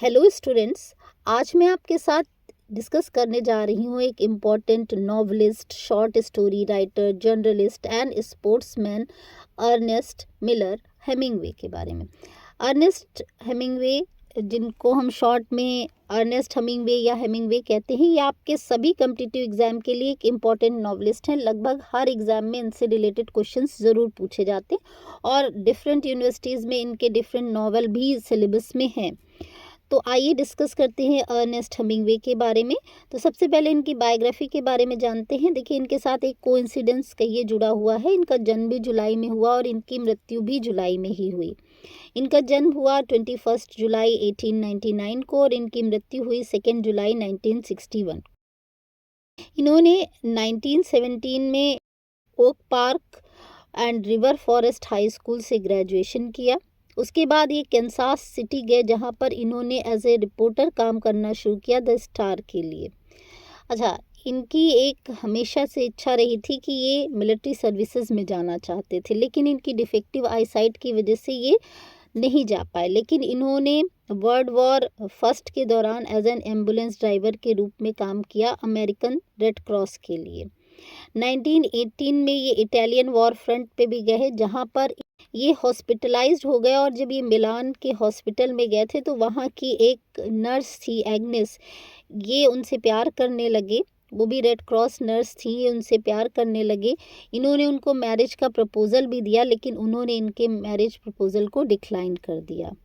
Hello students. आज मैं आपके साथ डिस्कस करने जा रही हूँ एक important novelist, short story writer, journalist and sportsman Ernest Miller Hemingway के बारे में। अर्नेस्ट हेमिंगवे, जिनको हम शॉर्ट में अर्नेस्ट हेमिंगवे या हेमिंगवे कहते हैं, ये आपके सभी कॉम्पिटिटिव एग्जाम के लिए एक इम्पॉर्टेंट नॉवलिस्ट हैं। लगभग हर एग्जाम में इनसे रिलेटेड क्वेश्चंस ज़रूर पूछे जाते हैं और डिफरेंट यूनिवर्सिटीज़ में इनके डिफरेंट नॉवल भी सिलेबस में हैं। तो आइए डिस्कस करते हैं अर्नेस्ट हेमिंगवे के बारे में। तो सबसे पहले इनकी बायोग्राफी के बारे में जानते हैं। देखिए, इनके साथ एक कोइंसिडेंस कहिए जुड़ा हुआ है। इनका जन्म भी जुलाई में हुआ और इनकी मृत्यु भी जुलाई में ही हुई। इनका जन्म हुआ 21 जुलाई 1899 को और इनकी मृत्यु हुई 2 जुलाई 1961। इन्होंने 1917 में Oak Park and River Forest High School से ग्रेजुएशन किया। उसके बाद ये कैंसास सिटी गए, जहाँ पर इन्होंने एज ए रिपोर्टर काम करना शुरू किया द स्टार के लिए। अच्छा, इनकी एक हमेशा से इच्छा रही थी कि ये मिलिट्री सर्विसेज में जाना चाहते थे, लेकिन इनकी डिफेक्टिव आईसाइट की वजह से ये नहीं जा पाए। लेकिन इन्होंने वर्ल्ड वॉर फर्स्ट के दौरान एज एन एम्बुलेंस ड्राइवर के रूप में काम किया अमेरिकन रेड क्रॉस के लिए। 1918 में ये इटालियन वॉर फ्रंट पे भी गए, जहाँ पर ये हॉस्पिटलाइज्ड हो गए। और जब ये मिलान के हॉस्पिटल में गए थे तो वहाँ की एक नर्स थी एग्नेस, ये उनसे प्यार करने लगे। वो भी रेड क्रॉस नर्स थी, ये उनसे प्यार करने लगे। इन्होंने उनको मैरिज का प्रपोजल भी दिया, लेकिन उन्होंने इनके मैरिज प्रपोजल को डिक्लाइन कर दिया।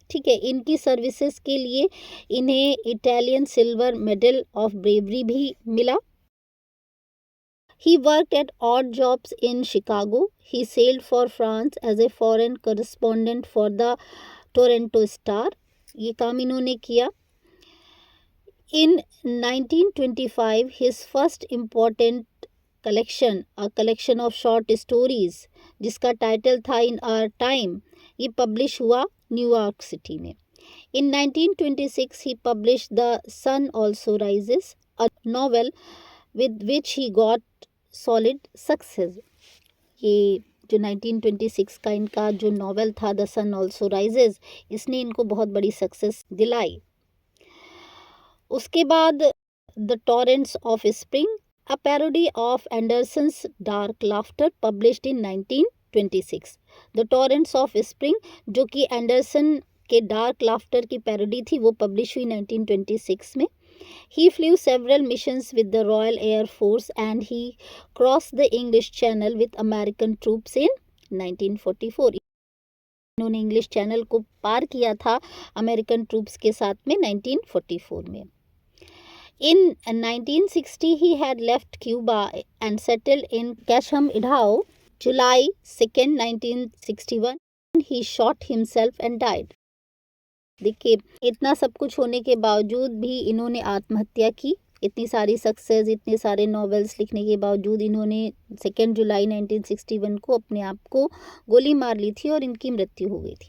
ठीक है, इनकी सर्विसेज के लिए इन्हें Italian silver medal of bravery भी मिला। He worked at odd jobs in Chicago. He sailed for France as a foreign correspondent for the Toronto Star. ये काम इन्होंने किया। In 1925, his first important collection, a collection of short stories, जिसका title था In Our Time, ये publish हुआ New York city में। In 1926, he published The Sun Also Rises, a novel with which he got solid success. ये जो 1926 का इनका जो नॉवेल था द सन ऑल्सो राइजेस, इसने इनको बहुत बड़ी सक्सेस दिलाई। उसके बाद the torrents of spring, a parody of Anderson's dark laughter, published in 1926। The torrents of spring, जो कि एंडरसन के डार्क लाफ्टर की पैरोडी थी, वो पब्लिश हुई 1926 में। He flew several missions with the Royal Air Force and he crossed the English Channel with American troops in 1944. इन्होंने English channel को पार किया था अमेरिकन ट्रूप्स के साथ में 1944 में। In 1960 he had left Cuba and settled in Casham, Idaho. July 2nd, 1961, he shot himself and died. देखिए, इतना सब कुछ होने के बावजूद भी इन्होंने आत्महत्या की। इतनी सारी सक्सेस, इतने सारे नॉवेल्स लिखने के बावजूद इन्होंने 2 जुलाई 1961 को अपने आप को गोली मार ली थी और इनकी मृत्यु हो गई थी।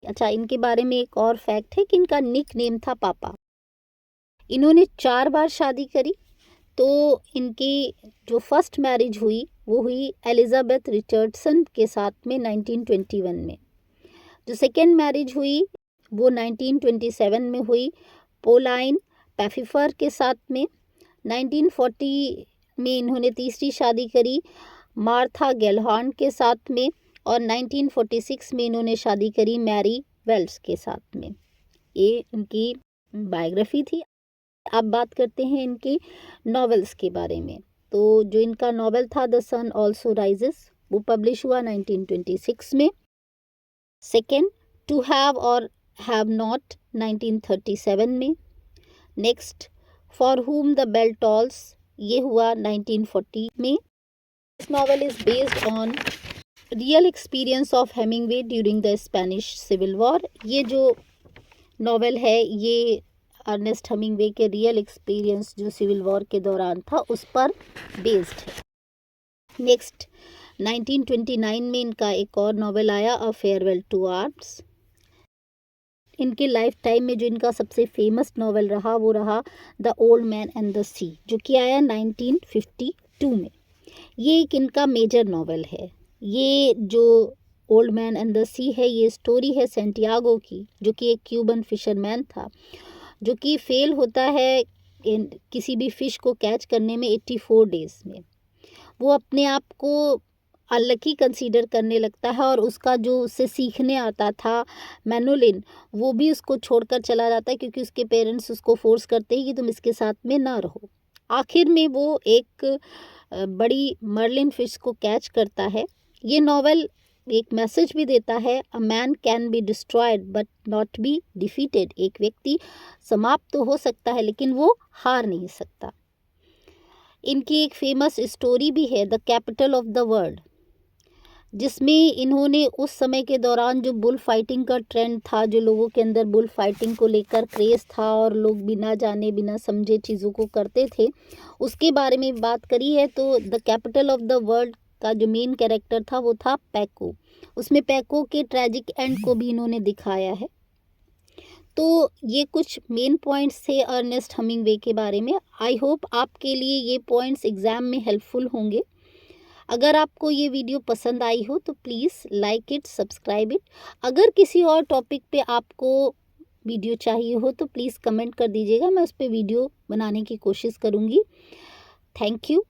अच्छा, इनके बारे में एक और फैक्ट है कि इनका निक नेम था पापा। इन्होंने 4 बार शादी करी। तो इनकी जो फर्स्ट मैरिज हुई वो हुई एलिजाबेथ रिचर्डसन के साथ में 1921 में। जो सेकेंड मैरिज हुई वो 1927 में हुई पोलाइन पैफिफर के साथ में। 1940 में इन्होंने तीसरी शादी करी मार्था गेलहॉर्न के साथ में और 1946 में इन्होंने शादी करी मैरी वेल्स के साथ में। ये इनकी बायोग्राफी थी। अब बात करते हैं इनकी नॉवेल्स के बारे में। तो जो इनका नॉवेल था द सन ऑल्सो राइजेस, वो पब्लिश हुआ 1926 में। सेकेंड, टू हैव और हैव नॉट 1937 में। Next, for whom the bell tolls, ये हुआ 1940 में। This novel is based on real experience of Hemingway during the Spanish civil war. ये जो नॉवेल है ये अर्नेस्ट हेमिंगवे के रियल एक्सपीरियंस जो सिविल वॉर के दौरान था उस पर बेस्ड है। नेक्स्ट, 1929 में इनका एक और नॉवेल आया अ फेयरवेल टू आर्ट्स। इनके लाइफ टाइम में जो इनका सबसे फेमस नॉवेल रहा वो रहा the old man and the sea, जो कि आया 1952 में। ये एक इनका मेजर नॉवेल है। ये जो ओल्ड मैन एंड द सी है, ये स्टोरी है सेंटियागो की, जो कि एक क्यूबन फिशरमैन था, जो कि फेल होता है किसी भी फिश को कैच करने में 84 डेज में। वो अपने आप को अनलकी कंसीडर करने लगता है और उसका जो उससे सीखने आता था मैनुलिन, वो भी उसको छोड़कर चला जाता है, क्योंकि उसके पेरेंट्स उसको फोर्स करते हैं कि तुम इसके साथ में ना रहो। आखिर में वो एक बड़ी मर्लिन फिश को कैच करता है। ये नॉवेल एक मैसेज भी देता है, a man can be destroyed but not be defeated. एक व्यक्ति समाप्त तो हो सकता है लेकिन वो हार नहीं सकता। इनकी एक फेमस स्टोरी भी है, the capital of the world, जिसमें इन्होंने उस समय के दौरान जो बुल फाइटिंग का ट्रेंड था, जो लोगों के अंदर बुल फाइटिंग को लेकर क्रेज़ था और लोग बिना जाने बिना समझे चीज़ों को करते थे, उसके बारे में बात करी है। तो the capital of the world का जो मेन कैरेक्टर था वो था पैको। उसमें पैको के ट्रैजिक एंड को भी इन्होंने दिखाया है। तो ये कुछ मेन पॉइंट्स थे अर्नेस्ट हमिंगवे के बारे में। आई होप आपके लिए ये पॉइंट्स एग्ज़ाम में हेल्पफुल होंगे। अगर आपको ये वीडियो पसंद आई हो तो please like it, subscribe it. अगर किसी और टॉपिक पे आपको वीडियो चाहिए हो तो प्लीज़ कमेंट कर दीजिएगा, मैं उस पर वीडियो बनाने की कोशिश करूँगी। Thank you.